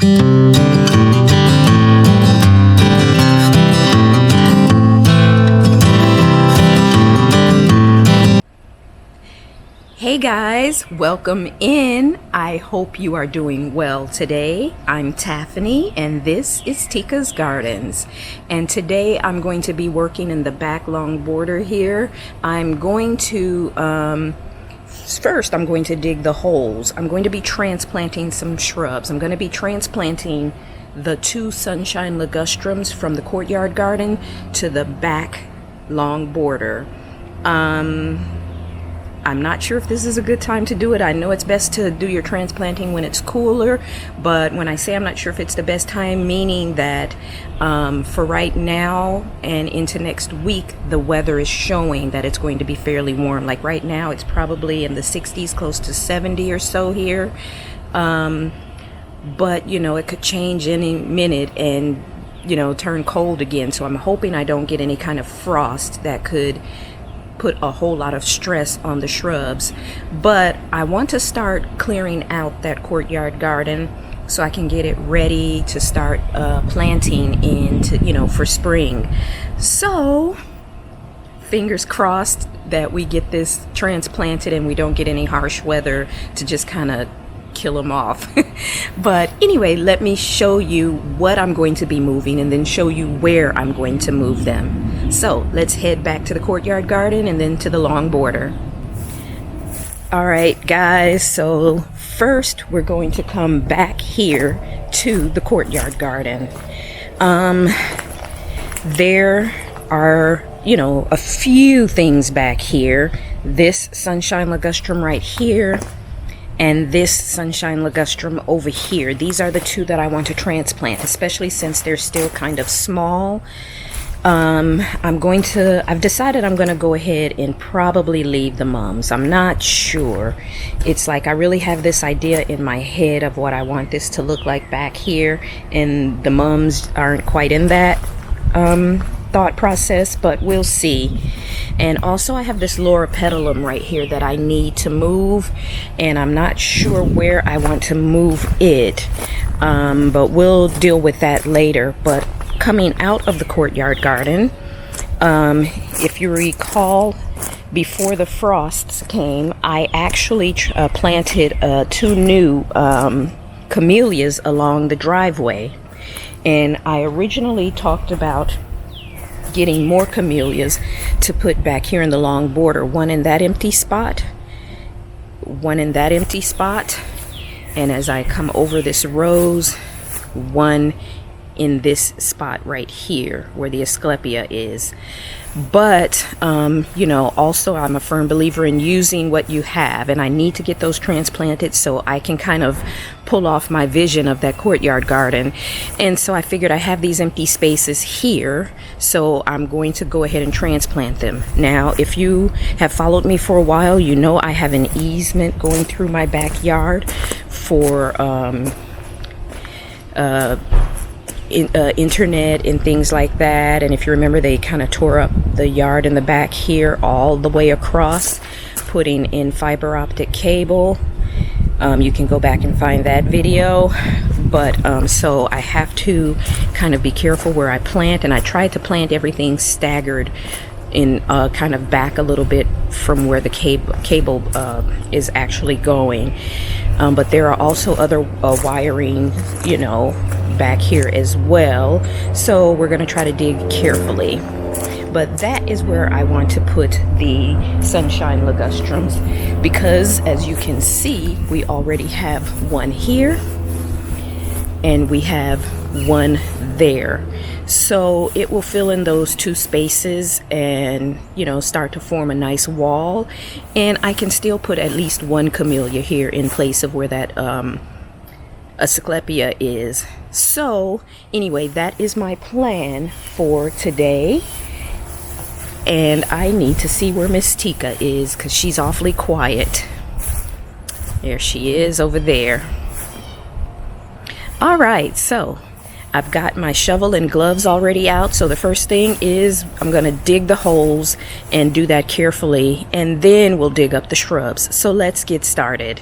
Hey guys, welcome in. I hope you are doing well today. I'm Taffany and this is Tika's Gardens. And today I'm going to be working in the back long border here. I'm going to, first I'm going to dig the holes. I'm going to be transplanting some shrubs. I'm going to be transplanting the 2 sunshine ligustrums from the courtyard garden to the back long border. I'm not sure if this is a good time to do it. I know it's best to do your transplanting when it's cooler, but when I say I'm not sure if it's the best time, meaning that for right now and into next week, the weather is showing that it's going to be fairly warm. Like right now, it's probably in the 60s, close to 70 or so here. But, you know, it could change any minute and, you know, turn cold again. So I'm hoping I don't get any kind of frost that could put a whole lot of stress on the shrubs. But I want to start clearing out that courtyard garden so I can get it ready to start planting into, you know, for spring. So fingers crossed that we get this transplanted and we don't get any harsh weather to just kind of kill them off. But anyway, let me show you what I'm going to be moving and then show you where I'm going to move them. So let's head back to the courtyard garden and then to the long border. All right, guys, so first we're going to come back here to the courtyard garden. There are, you know, a few things back here. This sunshine ligustrum right here, and this sunshine ligustrum over here. These are the 2 that I want to transplant, especially since they're still kind of small. I've decided I'm going to go ahead and probably leave the mums. I'm not sure. It's like I really have this idea in my head of what I want this to look like back here, and the mums aren't quite in that thought process, but we'll see. And also I have this loropetalum right here that I need to move, and I'm not sure where I want to move it, but we'll deal with that later. But coming out of the courtyard garden, if you recall, before the frosts came, I actually planted 2 new camellias along the driveway, and I originally talked about getting more camellias to put back here in the long border, one in that empty spot, one in that empty spot, and as I come over this rose, one in this spot right here where the asclepia is. But you know, also I'm a firm believer in using what you have, and I need to get those transplanted so I can kind of pull off my vision of that courtyard garden. And so I figured I have these empty spaces here, so I'm going to go ahead and transplant them. Now, if you have followed me for a while, you know I have an easement going through my backyard for internet and things like that. And if you remember, they kind of tore up the yard in the back here all the way across, putting in fiber optic cable. You can go back and find that video. But so I have to kind of be careful where I plant, and I tried to plant everything staggered in kind of back a little bit from where the cable is actually going. But there are also other wiring, you know, back here as well. So we're going to try to dig carefully. But that is where I want to put the sunshine ligustrums, because as you can see, we already have one here and we have one there. So it will fill in those 2 spaces and, you know, start to form a nice wall. And I can still put at least 1 camellia here in place of where that asclepia is. So anyway, that is my plan for today. And I need to see where Miss Tika is, because she's awfully quiet. There she is over there. All right, so I've got my shovel and gloves already out. So the first thing is I'm going to dig the holes and do that carefully, and then we'll dig up the shrubs. So let's get started.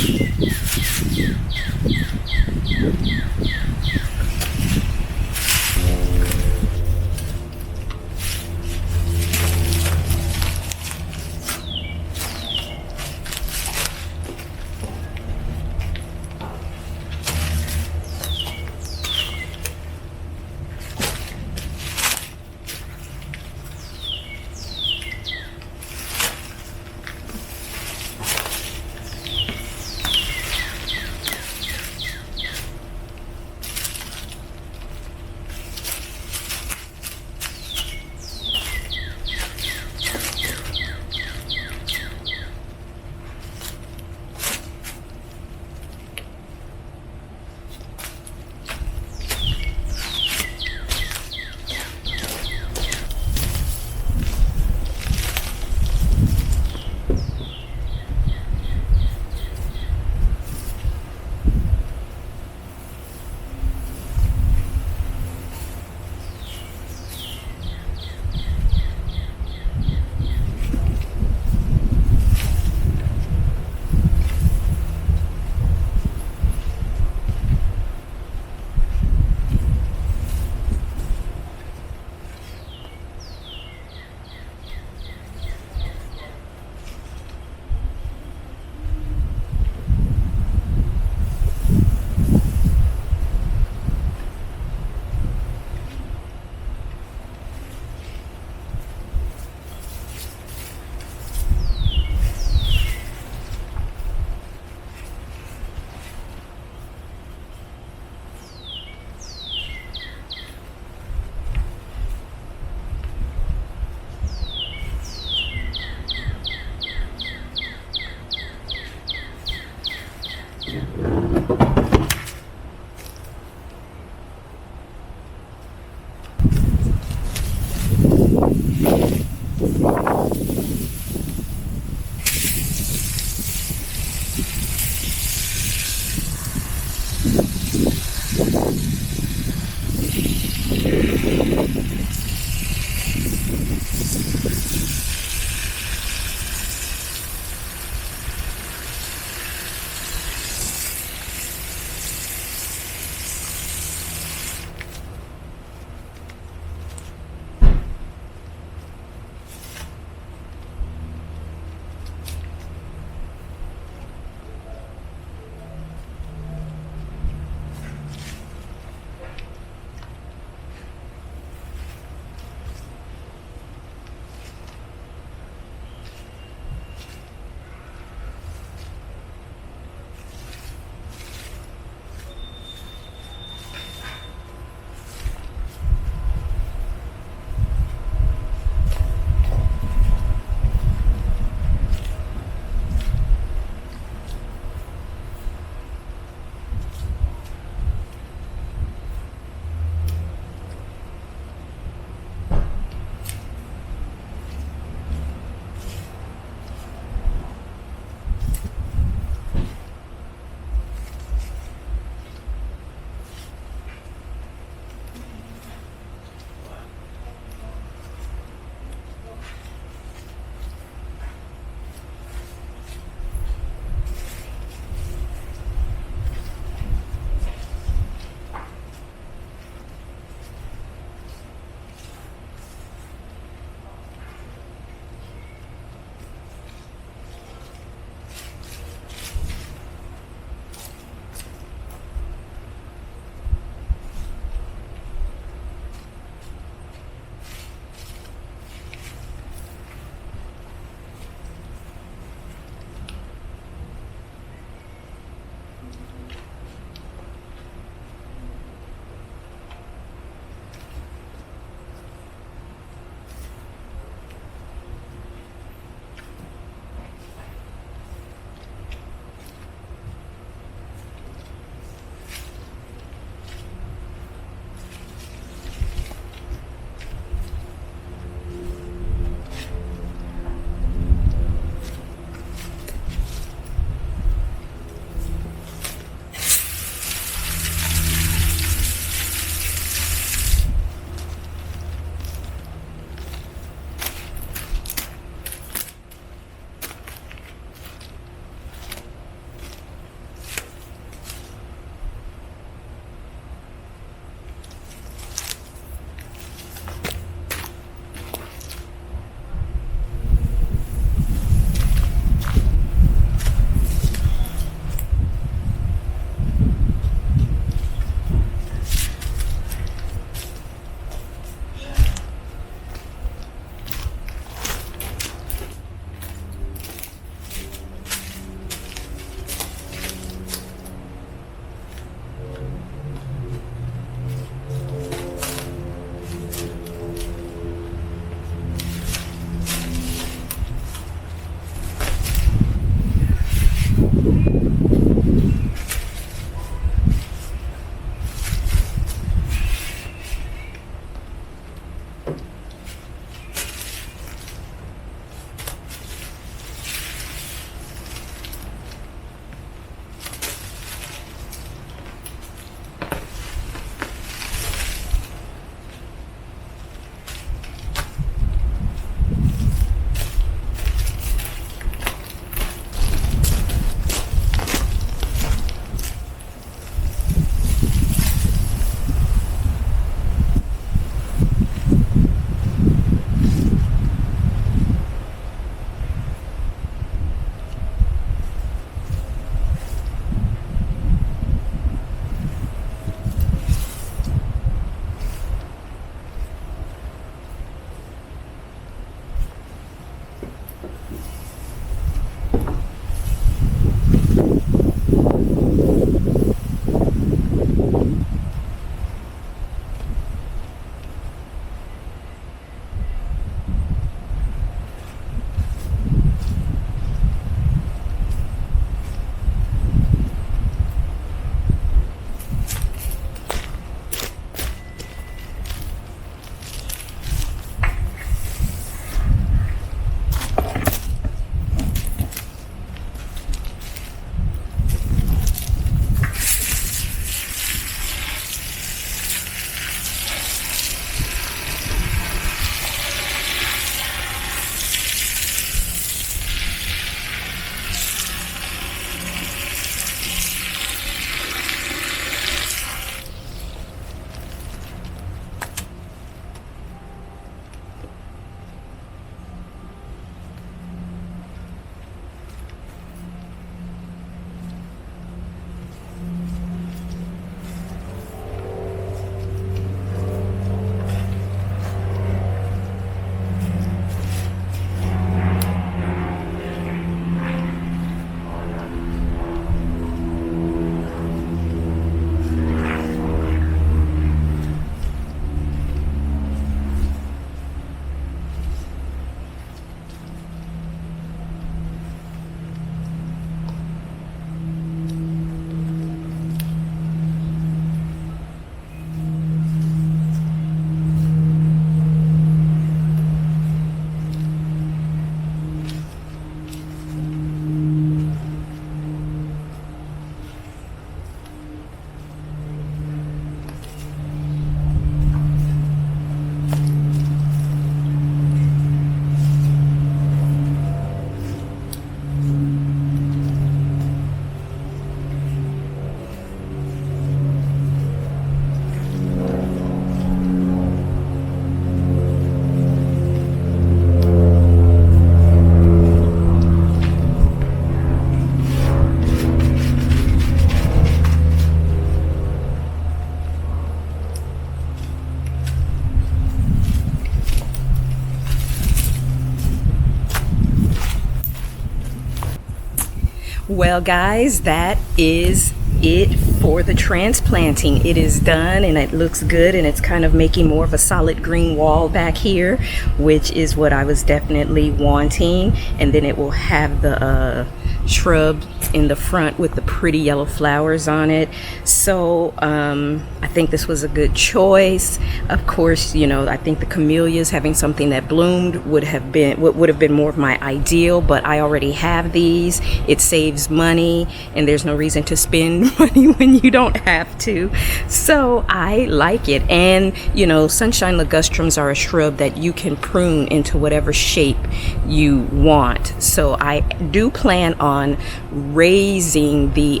Well, guys, that is it for the transplanting. It is done and it looks good, and it's kind of making more of a solid green wall back here, which is what I was definitely wanting. And then it will have the shrub in the front with the pretty yellow flowers on it. So I think this was a good choice. Of course, you know, I think the camellias, having something that bloomed, would have been more of my ideal, but I already have these. It saves money, and there's no reason to spend money when you don't have to. So I like it. And you know, sunshine ligustrums are a shrub that you can prune into whatever shape you want. So I do plan on raising the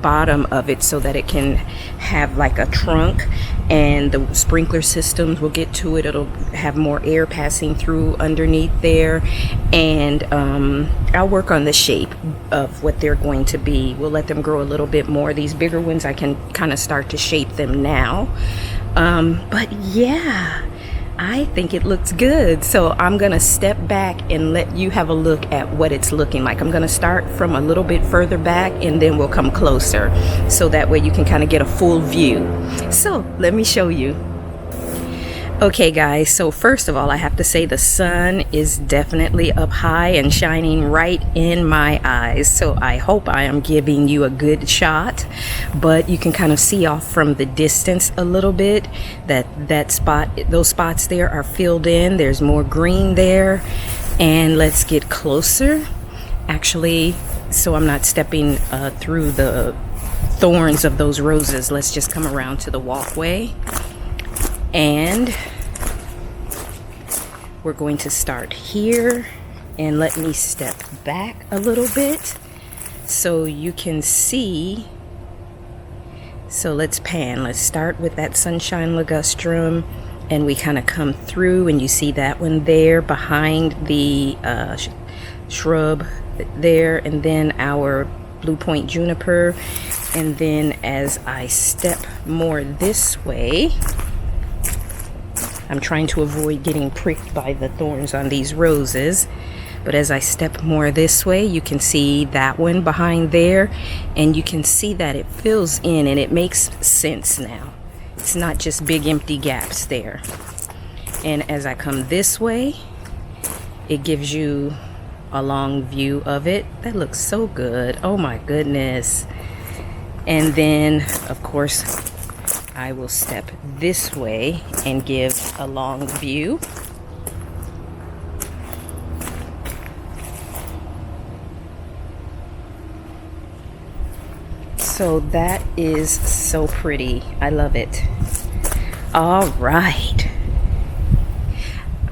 bottom of it so that it can have like a trunk, and the sprinkler systems will get to it. It'll have more air passing through underneath there, and I'll work on the shape of what they're going to be. We'll let them grow a little bit more. These bigger ones, I can kind of start to shape them now. But yeah, I think it looks good. So I'm gonna step back and let you have a look at what it's looking like. I'm gonna start from a little bit further back, and then we'll come closer, so that way you can kind of get a full view. So let me show you. Okay guys, so first of all, I have to say the sun is definitely up high and shining right in my eyes. So I hope I am giving you a good shot, but you can kind of see off from the distance a little bit that spot, those spots there are filled in. There's more green there. And let's get closer. Actually, so I'm not stepping through the thorns of those roses, let's just come around to the walkway. And we're going to start here, and let me step back a little bit so you can see. So let's pan. Let's start with that sunshine ligustrum, and we kind of come through, and you see that one there behind the shrub there, and then our blue point juniper. And then as I step more this way, I'm trying to avoid getting pricked by the thorns on these roses, but as I step more this way, you can see that one behind there, and you can see that it fills in, and it makes sense now. It's not just big empty gaps there. And as I come this way, it gives you a long view of it. That looks so good. Oh my goodness. And then of course I will step this way and give a long view. So that is so pretty. I love it. All right.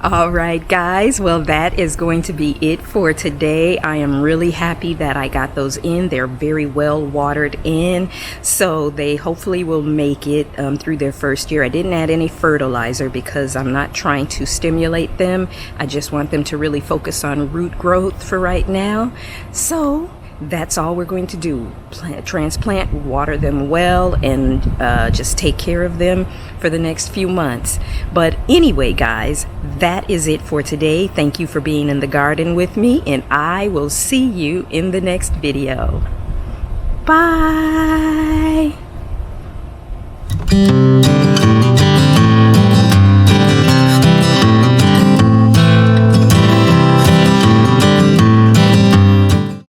All right, guys. Well, that is going to be it for today. I am really happy that I got those in. They're very well watered in, so they hopefully will make it through their first year. I didn't add any fertilizer because I'm not trying to stimulate them. I just want them to really focus on root growth for right now. So that's all we're going to do. Transplant, water them well, and just take care of them for the next few months. But anyway, guys, that is it for today. Thank you for being in the garden with me, and I will see you in the next video. Bye.